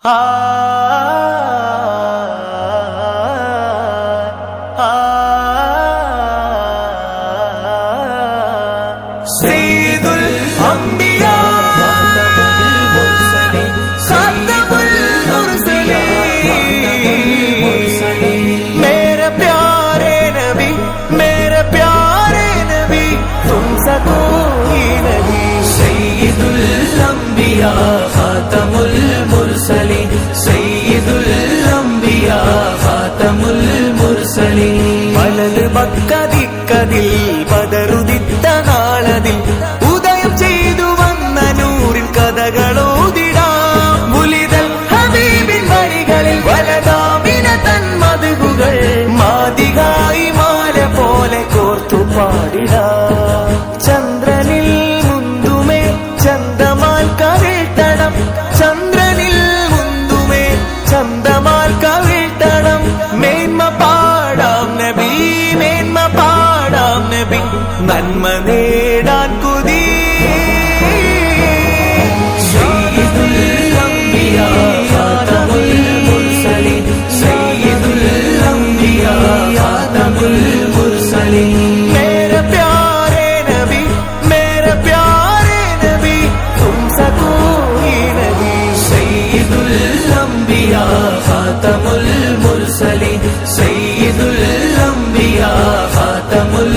सय्यदुल अंबिया खातमुल मुरसलीन मेरे प्यारे नबी तुमसे कोई नहीं। सय्यदुल अंबिया खातमुल मुरसलीन सय्यदुल अंबिया खातमुल मुरसलीन വലത് പക്കതിക്കതിൽ പതറുദിത്ത നാളതിൽ ഉദയം ചെയ്തു വന്ന നൂറിൻ കഥകളോതിടാം. മുലിതൽ ഹബീബിൻ വരികളിൽ വലതാമിന തൻ മദ്ഹുകൾ മാതികായി മാല പോലെ കോർത്തു പാടിടാം. ചന്ദ്രനിൽ മുന്തുമേ ചന്ദമാൽ കവിഴ്ത്തണം, ചന്ദ്രനിൽ മുന്തുമേ ചന്ദമാൽ കവിഴ്ത്തണം. മേന്മ പാടാം നബി, മേന്മ പാടാം നബി, നന്മ നേടാൻ കൊതി. സയ്യിദുൽ അംബിയാ ഖാതമുൽ മുർസലീൻ സയ്യിദുൽ അംബിയാ ഖാതമുൽ മുർസലീൻ मेरे प्यारे नबी तुमसे कोई नहीं। सय्यदुल अंबिया खातमुल मुरसलीन सय्यदुल अंबिया खातमुल